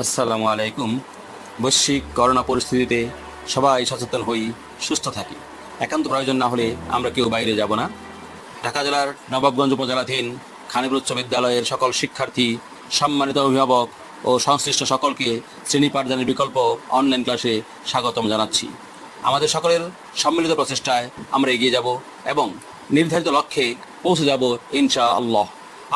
আসসালামু আলাইকুম। বৈশ্বিক করোনা পরিস্থিতিতে সবাই সচেতন হই, সুস্থ থাকি। একান্ত প্রয়োজন না হলে আমরা কেউ বাইরে যাব না। ঢাকা জেলার নবাবগঞ্জ উপজেলাধীন খানিপুর উচ্চ বিদ্যালয়ের সকল শিক্ষার্থী, সম্মানিত অভিভাবক ও সংশ্লিষ্ট সকলকে শ্রেণী পাঠদানের বিকল্প অনলাইন ক্লাসে স্বাগতম জানাচ্ছি। আমাদের সকলের সম্মিলিত প্রচেষ্টায় আমরা এগিয়ে যাব এবং নির্ধারিত লক্ষ্যে পৌঁছে যাব ইনশাআল্লাহ।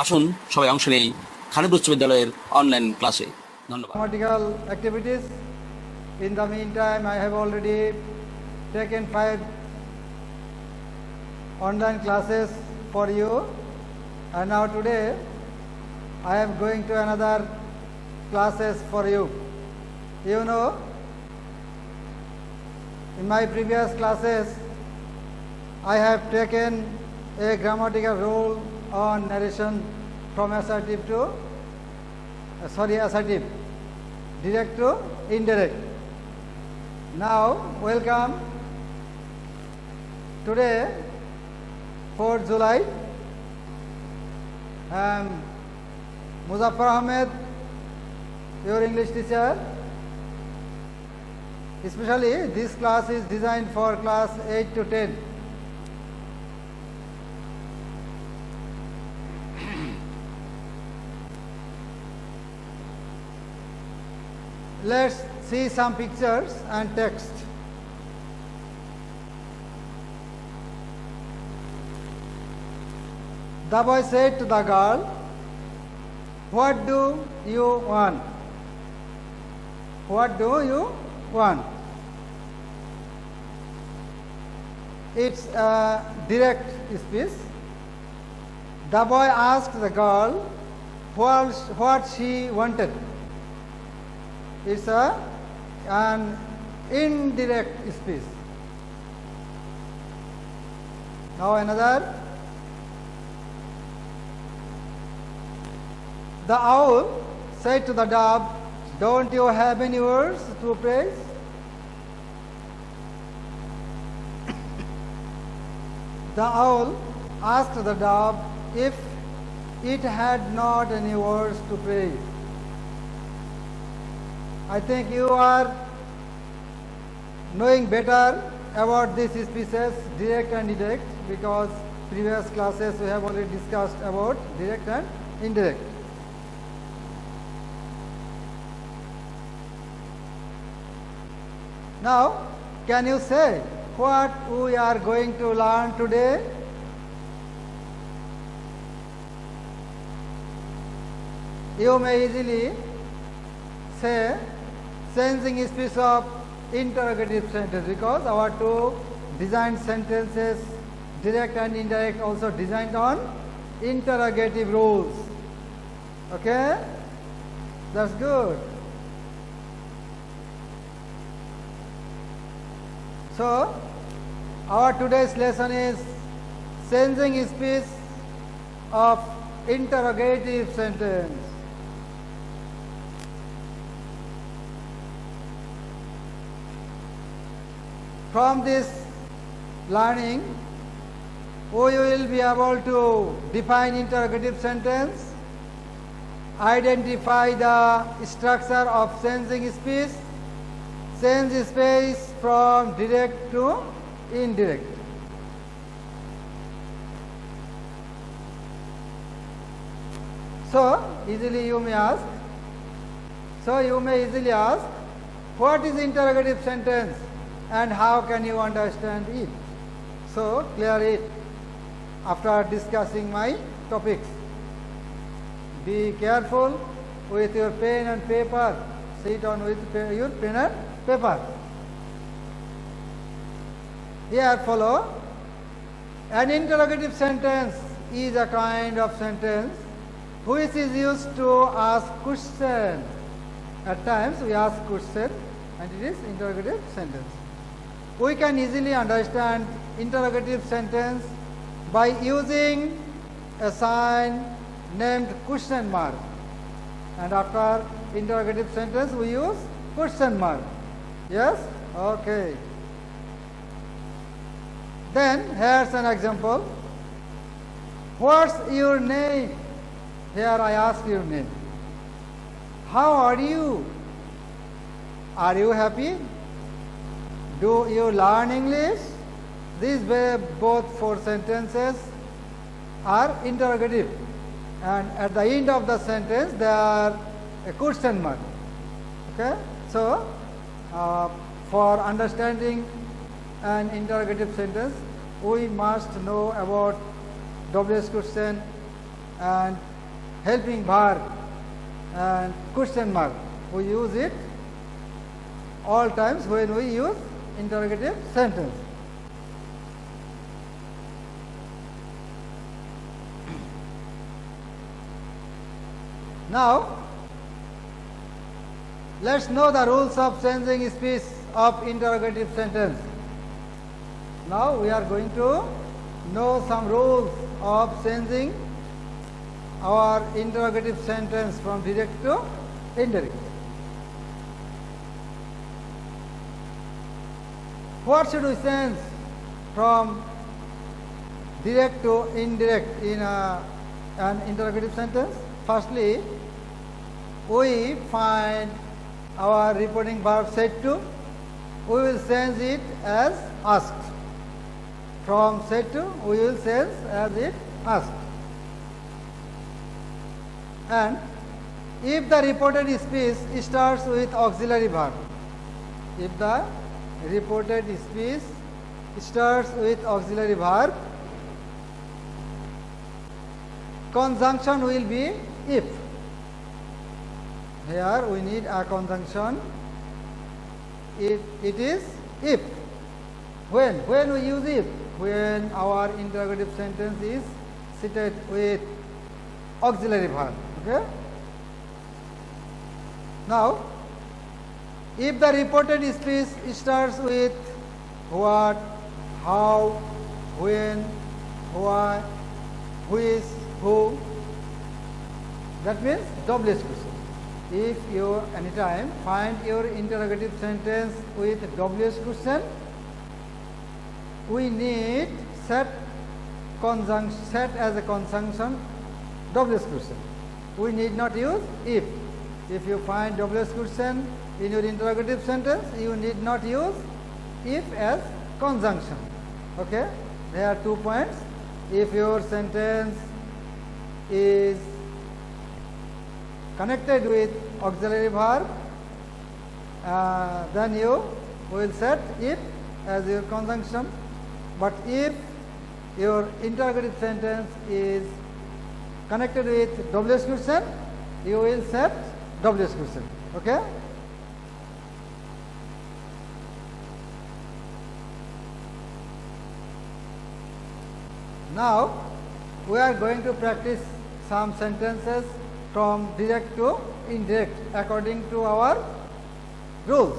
আসুন সবাই অংশ নেই খানিপুর উচ্চ বিদ্যালয়ের অনলাইন ক্লাসে। ধন্যবাদ। Grammatical activities. In the meantime, I have already taken 5 online classes for you, and now today I am going to another classes for you. You know, in my previous classes I have taken a grammatical rule on narration from assertive to assertive, direct to indirect. Now, welcome. Today, 4th July, I am Muzaffar Ahmed, your English teacher. Especially, this class is designed for class 8 to 10. Let's see some pictures and text. The boy said to the girl, "What do you want? What do you want?" It's a direct speech. The boy asked the girl what she wanted. It's an indirect speech. Now another. The owl said to the dove, "Don't you have any words to praise?" The owl asked the dove if it had not any words to praise. I think you are knowing better about these speeches, direct and indirect, because previous classes we have already discussed about direct and indirect. Now, can you say what we are going to learn today? You may easily say changing speech of interrogative sentence, because our two designed sentences, direct and indirect, also designed on interrogative rules. Okay? That's good. So, our today's lesson is changing speech of interrogative sentence. From this learning, we will be able to define interrogative sentence, identify the structure of changing speech, change speech from direct to indirect. So you may easily ask, what is interrogative sentence and how can you understand it? So clear it after discussing my topics. Be careful with your pen and paper. Sit on with your pen and paper. Here follow. An interrogative sentence is a kind of sentence which is used to ask question. At times we ask question and it is interrogative sentence. We can easily understand interrogative sentence by using a sign named question mark. And after interrogative sentence we use question mark. Yes? Okay. Then here's an example. What's your name? Here I ask your name. How are you? Are you happy? Do you learn English? These both four sentences are interrogative, and at the end of the sentence they are a question mark. Okay, so for understanding an interrogative sentence, we must know about WH question and helping verb and question mark. We use it all times when we use interrogative sentence. Now, let's know the rules of changing speech of interrogative sentence. Now we are going to know some rules of changing our interrogative sentence from direct to indirect. What should we change from direct to indirect in an interrogative sentence? Firstly, we find our reporting verb said to, we will change it as asked. From said to, we will change as it asked. And if the reported speech starts with auxiliary verb, if the reported speech starts with auxiliary verb, conjunction will be if. Here we need a conjunction. It is if. When we use if? When our interrogative sentence is seated with auxiliary verb. Okay? Now, if the reported speech starts with what, how, when, why, which, who, that means WH question. If you anytime find your interrogative sentence with WH question, we need set as a conjunction WH question. We need not use if. If you find WH question in your interrogative sentence, you need not use if as conjunction. Okay? There are 2 points. If your sentence is connected with auxiliary verb, then you will set if as your conjunction. But if your interrogative sentence is connected with WH question, you will set WH question. Okay? Now we are going to practice some sentences from direct to indirect according to our rules.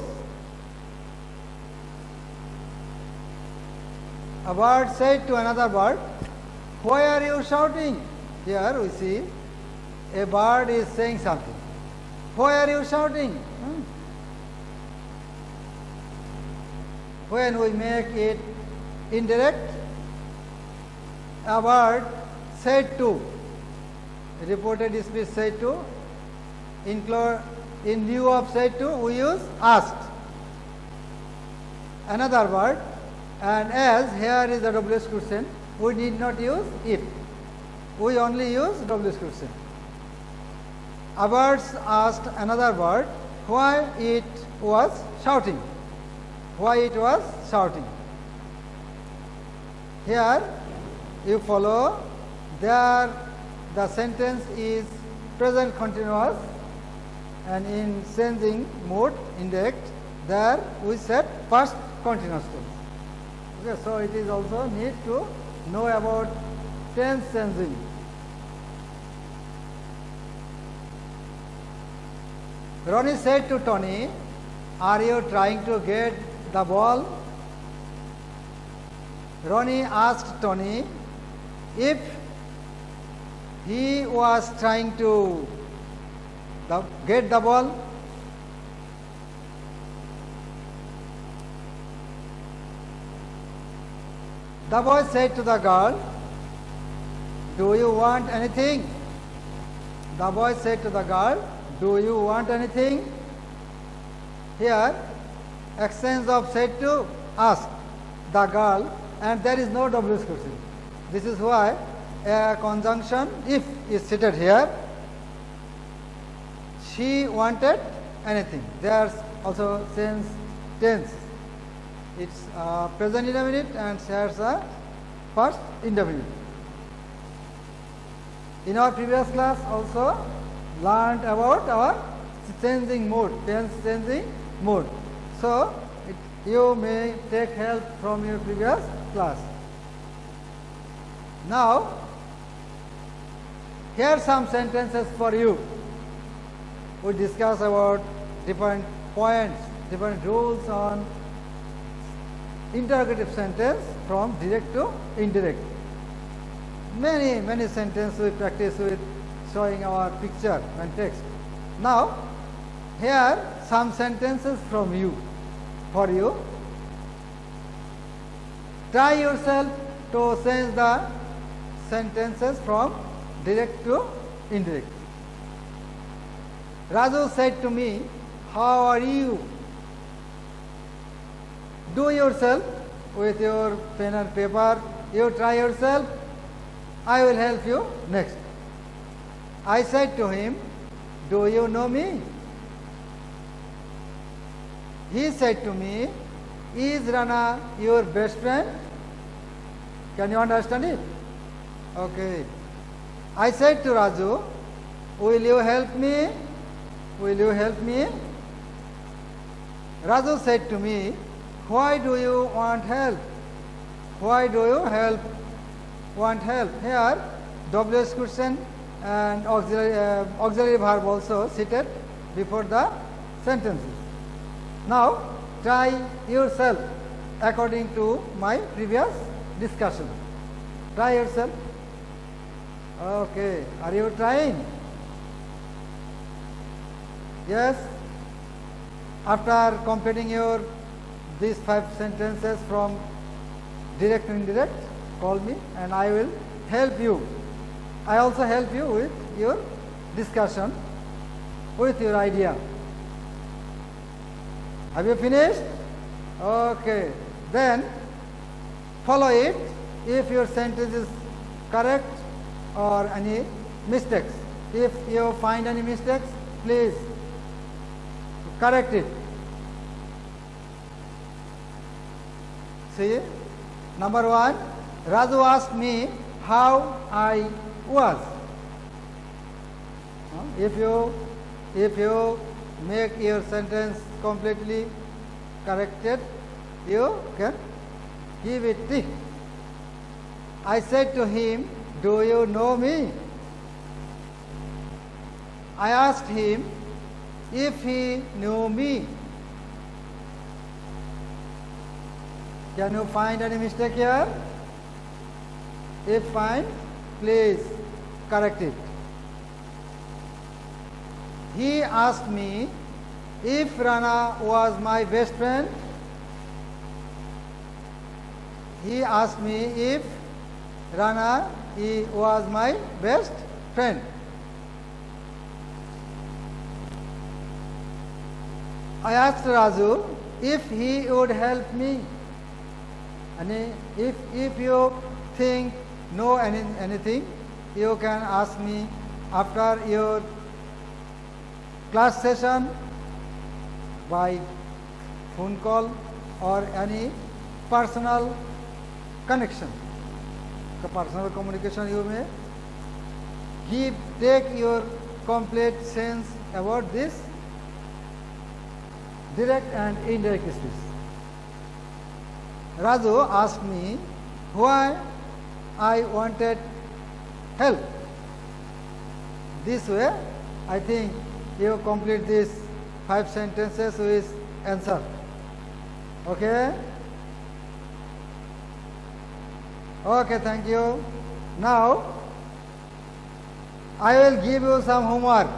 A bird said to another bird, "Why are you shouting?" Here we see a bird is saying something. Why are you shouting? When we make it indirect, a bird said to, reported speech said to, in lieu of said to, we use asked. Another word, and as here is the WH question, we need not use if. We only use WH question. A bird asked another bird why it was shouting. Why it was shouting. Here you follow, there the sentence is present continuous, and in changing mode indirect, there we set past continuous tense. Okay, so it is also need to know about tense changing. Ronnie said to Tony, "Are you trying to get the ball?" Ronnie asked Tony if he was trying to get the ball. The boy said to the girl, "Do you want anything?" The boy said to the girl, do you want anything? Here, exchange of said to ask the girl, and there is no WH question. This is why a conjunction if is seated here. She wanted anything. There's also sense tense. It's present indefinite and shares a past indefinite. In our previous class also learned about our changing mode, tense changing mode. So you may take help from your previous class. Now here are some sentences for you. We discuss about different points, different rules on interrogative sentence from direct to indirect. Many sentences we practice with showing our picture and text. Now, here some sentences from you, for you. Try yourself to change the sentences from direct to indirect. Raju said to me, "How are you?" Do yourself with your pen and paper. You try yourself. I will help you next. I said to him, "Do you know me?" He said to me, "Is Rana your best friend?" Can you understand it? Okay. I said to Raju, "Will you help me? Will you help me?" Raju said to me, "Why do you want help? Why do you want help?" Here, WH question and auxiliary verb also seated before the sentences. Now, try yourself according to my previous discussion. Try yourself. Okay, are you trying? Yes. After completing these 5 sentences from direct to indirect, call me and I will help you. I also help you with your discussion, with your idea. Have you finished? Okay. Then follow it if your sentence is correct or any mistakes. If you find any mistakes, please correct it. See, number 1, Raju asked me how I was. If you make your sentence completely corrected, you can give it tick. I said to him, "Do you know me?" I asked him if he knew me. Can you find any mistake here? If find, please correct it. He asked me if Rana was my best friend. He asked me if Rana was my best friend. I asked Raju if he would help me. And if you think know anything, you can ask me after your class session by phone call or any personal connection. The personal communication you may take your complete sense about this direct and indirect speech. Raju asked me why I wanted help. This way, I think you complete these 5 sentences with answer. Okay? Okay, thank you. Now, I will give you some homework.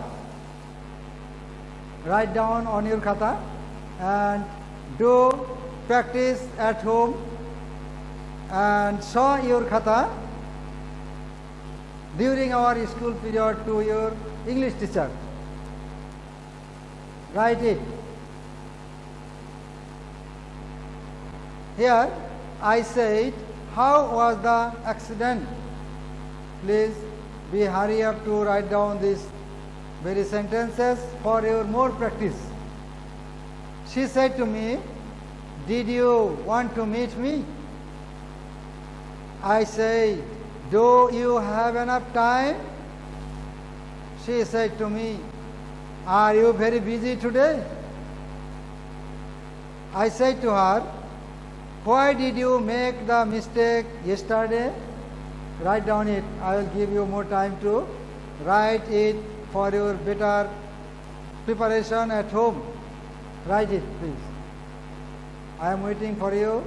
Write down on your khata and do practice at home and show your khata during our school period to your English teacher. Write it. Here I said, how was the accident? Please be hurry up to write down these very sentences for your more practice. She said to me, did you want to meet me? I say, do you have enough time? She said to me, are you very busy today? I said to her, why did you make the mistake yesterday? Write down it. I will give you more time to write it for your better preparation at home. Write it, please. I am waiting for you.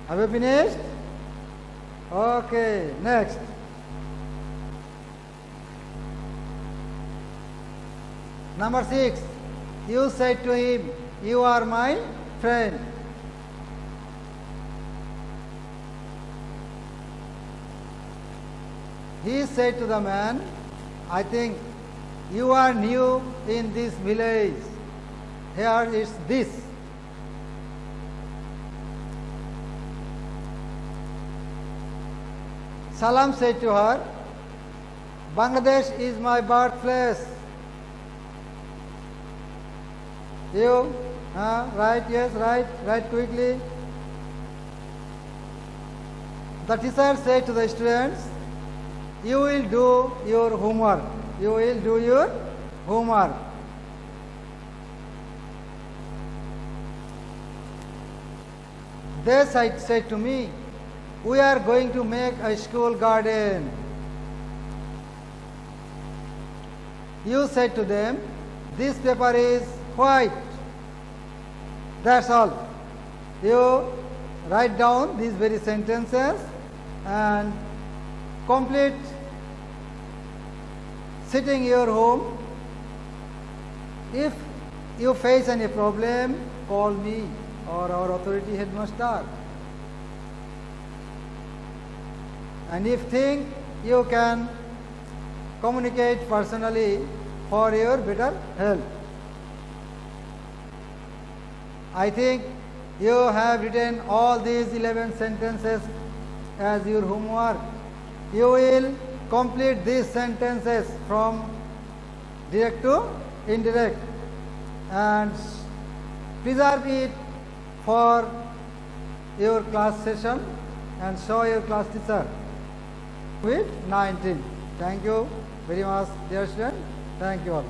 Have you finished? Okay, next. Number 6. You said to him, you are my friend. He said to the man, I think you are new in this village. Here is this. Salam said to her, Bangladesh is my birthplace. You, write, yes, write quickly. The teacher said to the students, you will do your homework. You will do your homework. They said to me, we are going to make a school garden. You said to them, this paper is white. That's all. You write down these very sentences and complete sitting in your home. If you face any problem, call me or our authority headmaster. And if think you can communicate personally for your better health. I think you have written all these 11 sentences as your homework. You will complete these sentences from direct to indirect and preserve it for your class session and show your class teacher with 19. Thank you very much, dear students. Thank you all.